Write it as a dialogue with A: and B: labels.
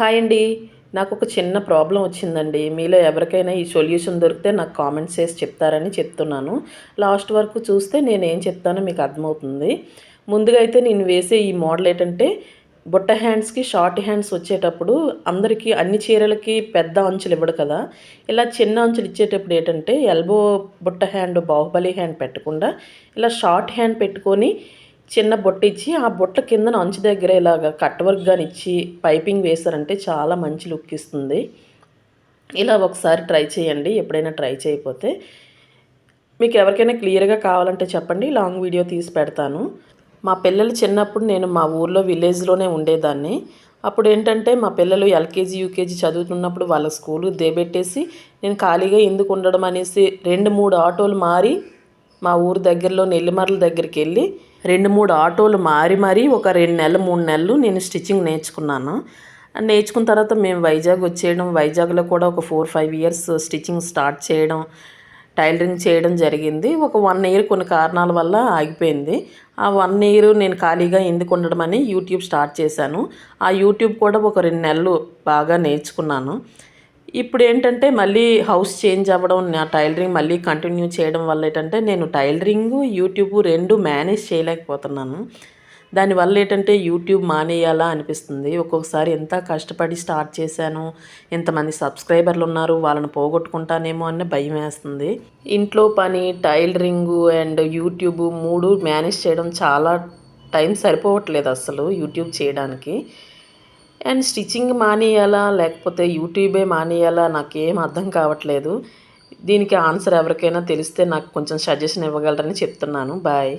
A: Hi అండి. నాకొక చిన్న ప్రాబ్లమ్ వచ్చిందండి. మీలో ఎవరికైనా ఈ సొల్యూషన్ దొరికితే నాకు కామెంట్స్ చేసి చెప్తారని చెప్తున్నాను. లాస్ట్ వరకు చూస్తే నేనేం చెప్తానో మీకు అర్థమవుతుంది. ముందుగా అయితే నేను వేసే ఈ మోడల్ ఏంటంటే, బుట్ట హ్యాండ్స్‌కి షార్ట్ హ్యాండ్స్ వచ్చేటప్పుడు అందరికీ అన్ని చీరలకి పెద్ద అంచులు ఇవ్వడు కదా! ఇలా చిన్న అంచులు ఇచ్చేటప్పుడు ఏంటంటే, ఎల్బో బుట్ట హ్యాండ్, బాహుబలి హ్యాండ్ పెట్టకుండా ఇలా షార్ట్ హ్యాండ్ పెట్టుకొని చిన్న బుట్టిచ్చి, ఆ బుట్ట కిందన అంచు దగ్గర ఇలాగ కట్ వర్క్ గానిచ్చి, పైపింగ్ వేశారంటే చాలా మంచి లుక్ ఇస్తుంది. ఇలా ఒకసారి ట్రై చేయండి. ఎప్పుడైనా ట్రై చేయకపోతే. మీకెవరికైనా క్లియర్‌గా కావాలంటే చెప్పండి. లాంగ్ వీడియో తీసి పెడతాను. మా పిల్లలు చిన్నప్పుడు నేను మా ఊర్లో విలేజ్‌లోనే ఉండేదాన్ని. అప్పుడేంటంటే మా పిల్లలు ఎల్‌కేజీ, యూకేజీ చదువుతున్నప్పుడు వాళ్ళ స్కూలుకి దేబెట్టేసి, నేను ఖాళీగా ఎందుకు ఉండడం అనేసి 2, 3 ఆటోలు మారి మా ఊరు దగ్గరలో నెల్లిమర్ల దగ్గరికెళ్ళి 2, 3 ఆటోలు మారి మరీ ఒక 2 నెలలు, 3 నెలలు నేను స్టిచ్చింగ్ నేర్చుకున్నాను. నేర్చుకున్న తర్వాత మేము వైజాగ్ వచ్చేయడం, వైజాగ్‌లో కూడా ఒక 4, 5 ఇయర్స్ స్టిచ్చింగ్ స్టార్ట్ చేయడం, టైలరింగ్ చేయడం జరిగింది. ఒక 1 ఇయర్ కొన్ని కారణాల వల్ల ఆగిపోయింది. ఆ 1 ఇయర్ నేను ఖాళీగా ఎందుకు ఉండడం అని యూట్యూబ్ స్టార్ట్ చేశాను. ఆ యూట్యూబ్ కూడా ఒక 2 నెలలు బాగా నేర్చుకున్నాను. ఇప్పుడేంటంటే మళ్ళీ హౌస్ చేంజ్ అవ్వడం, నా టైలరింగ్ మళ్ళీ కంటిన్యూ చేయడం వల్ల ఏంటంటే నేను టైలరింగు, యూట్యూబు 2 మేనేజ్ చేయలేకపోతున్నాను. దానివల్ల ఏంటంటే యూట్యూబ్ మానేయాలా అనిపిస్తుంది. ఒక్కొక్కసారి ఎంత కష్టపడి స్టార్ట్ చేశాను, ఇంతమంది సబ్స్క్రైబర్లున్నారు, వాళ్ళని పోగొట్టుకుంటానేమో అని భయమేస్తుంది. ఇంట్లో పని, టైలరింగు అండ్ యూట్యూబు 3 మేనేజ్ చేయడం చాలా టైం సరిపోవట్లేదు అస్సలు యూట్యూబ్ చేయడానికి. అండ్ స్టిచ్చింగ్ మానేయాలా? లేకపోతే యూట్యూబే మానేయాలా? నాకేం అర్థం కావట్లేదు. దీనికి ఆన్సర్ ఎవరికైనా తెలిస్తే నాకు కొంచెం సజెషన్ ఇవ్వగలరని చెప్తున్నాను. బాయ్.